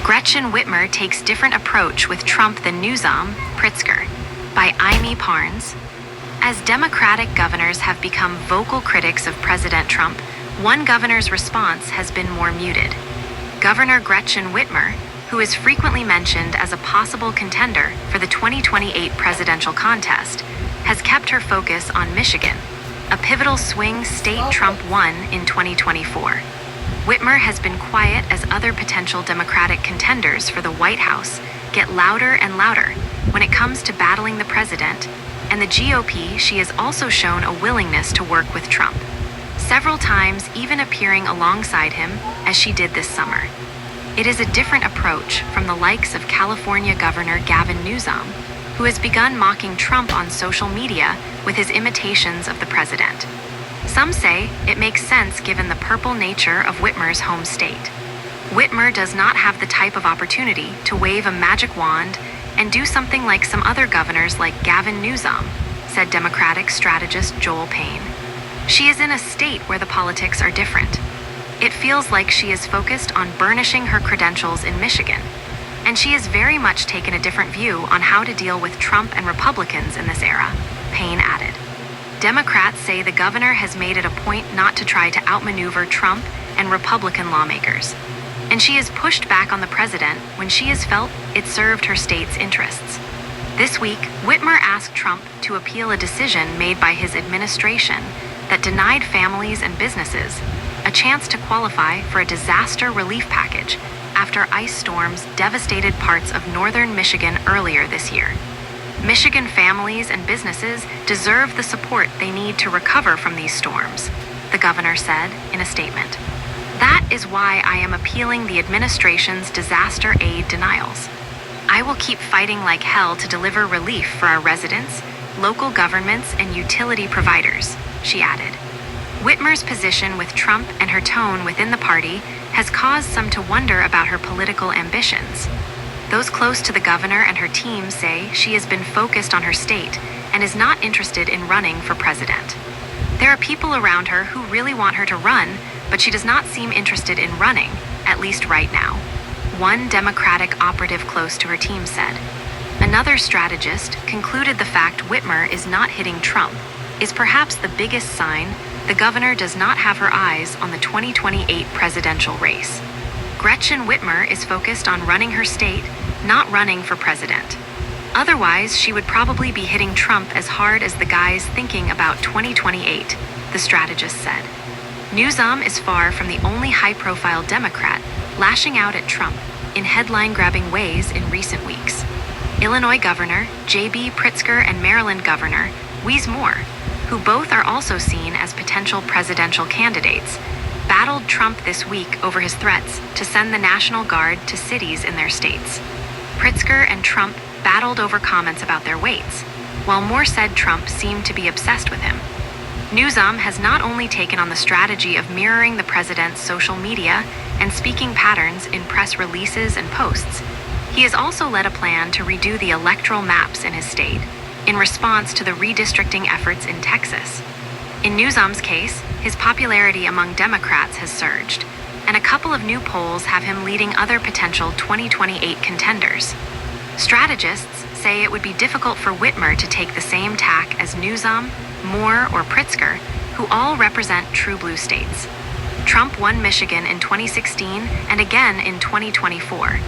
Gretchen Whitmer takes different approach with Trump than Newsom, Pritzker, by Amy Parnes. As Democratic governors have become vocal critics of President Trump, one governor's response has been more muted. Governor Gretchen Whitmer, who is frequently mentioned as a possible contender for the 2028 presidential contest, has kept her focus on Michigan, a pivotal swing state Trump won in 2024. Whitmer has been quiet as other potential Democratic contenders for the White House get louder and louder when it comes to battling the president, and the GOP, she has also shown a willingness to work with Trump, several times even appearing alongside him as she did this summer. It is a different approach from the likes of California Governor Gavin Newsom, who has begun mocking Trump on social media with his imitations of the president. Some say it makes sense given the purple nature of Whitmer's home state. Whitmer does not have the type of opportunity to wave a magic wand and do something like some other governors like Gavin Newsom, said Democratic strategist Joel Payne. She is in a state where the politics are different. It feels like she is focused on burnishing her credentials in Michigan, and she has very much taken a different view on how to deal with Trump and Republicans in this era, Payne added. Democrats say the governor has made it a point not to try to outmaneuver Trump and Republican lawmakers, and she has pushed back on the president when she has felt it served her state's interests. This week, Whitmer asked Trump to appeal a decision made by his administration that denied families and businesses a chance to qualify for a disaster relief package after ice storms devastated parts of northern Michigan earlier this year. Michigan families and businesses deserve the support they need to recover from these storms, the governor said in a statement. That is why I am appealing the administration's disaster aid denials. I will keep fighting like hell to deliver relief for our residents, local governments, and utility providers, she added. Whitmer's position with Trump and her tone within the party has caused some to wonder about her political ambitions. Those close to the governor and her team say she has been focused on her state and is not interested in running for president. There are people around her who really want her to run, but she does not seem interested in running, at least right now, one Democratic operative close to her team said. Another strategist concluded the fact Whitmer is not hitting Trump is perhaps the biggest sign the governor does not have her eyes on the 2028 presidential race. Gretchen Whitmer is focused on running her state, not running for president. Otherwise, she would probably be hitting Trump as hard as the guys thinking about 2028, the strategist said. Newsom is far from the only high-profile Democrat lashing out at Trump in headline-grabbing ways in recent weeks. Illinois Governor J.B. Pritzker and Maryland Governor Wiith, who both are also seen as potential presidential candidates, battled Trump this week over his threats to send the National Guard to cities in their states. Pritzker and Trump battled over comments about their weights, while Moore said Trump seemed to be obsessed with him. Newsom has not only taken on the strategy of mirroring the president's social media and speaking patterns in press releases and posts, he has also led a plan to redo the electoral maps in his state in response to the redistricting efforts in Texas. In Newsom's case, his popularity among Democrats has surged, and a couple of new polls have him leading other potential 2028 contenders. Strategists say it would be difficult for Whitmer to take the same tack as Newsom, Moore, or Pritzker, who all represent true blue states. Trump won Michigan in 2016 and again in 2024.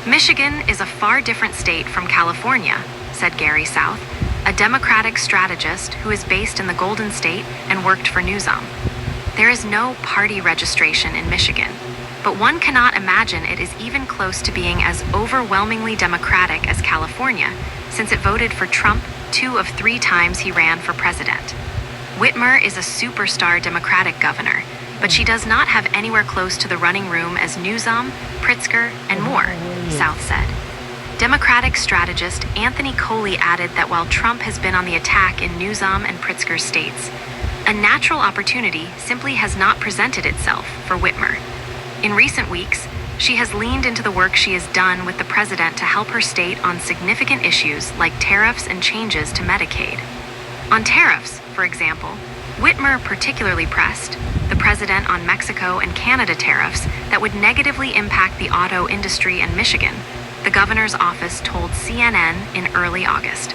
Michigan is a far different state from California, said Gary South, a Democratic strategist who is based in the Golden State and worked for Newsom. There is no party registration in Michigan, but one cannot imagine it is even close to being as overwhelmingly Democratic as California, since it voted for Trump 2 of 3 times he ran for president. Whitmer is a superstar Democratic governor, but she does not have anywhere close to the running room as Newsom, Pritzker, and Moore, South said. Democratic strategist Anthony Coley added that while Trump has been on the attack in Newsom and Pritzker states, a natural opportunity simply has not presented itself for Whitmer. In recent weeks, she has leaned into the work she has done with the president to help her state on significant issues like tariffs and changes to Medicaid. On tariffs, for example, Whitmer particularly pressed the president on Mexico and Canada tariffs that would negatively impact the auto industry in Michigan, the governor's office told CNN in early August.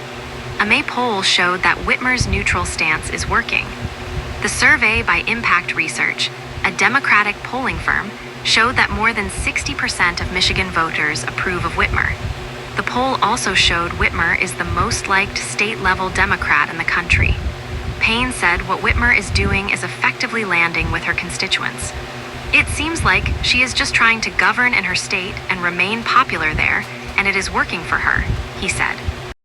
A May poll showed that Whitmer's neutral stance is working. The survey by Impact Research, a Democratic polling firm, showed that more than 60% of Michigan voters approve of Whitmer. The poll also showed Whitmer is the most liked state-level Democrat in the country. Payne said what Whitmer is doing is effectively landing with her constituents. It seems like she is just trying to govern in her state and remain popular there, and it is working for her, he said.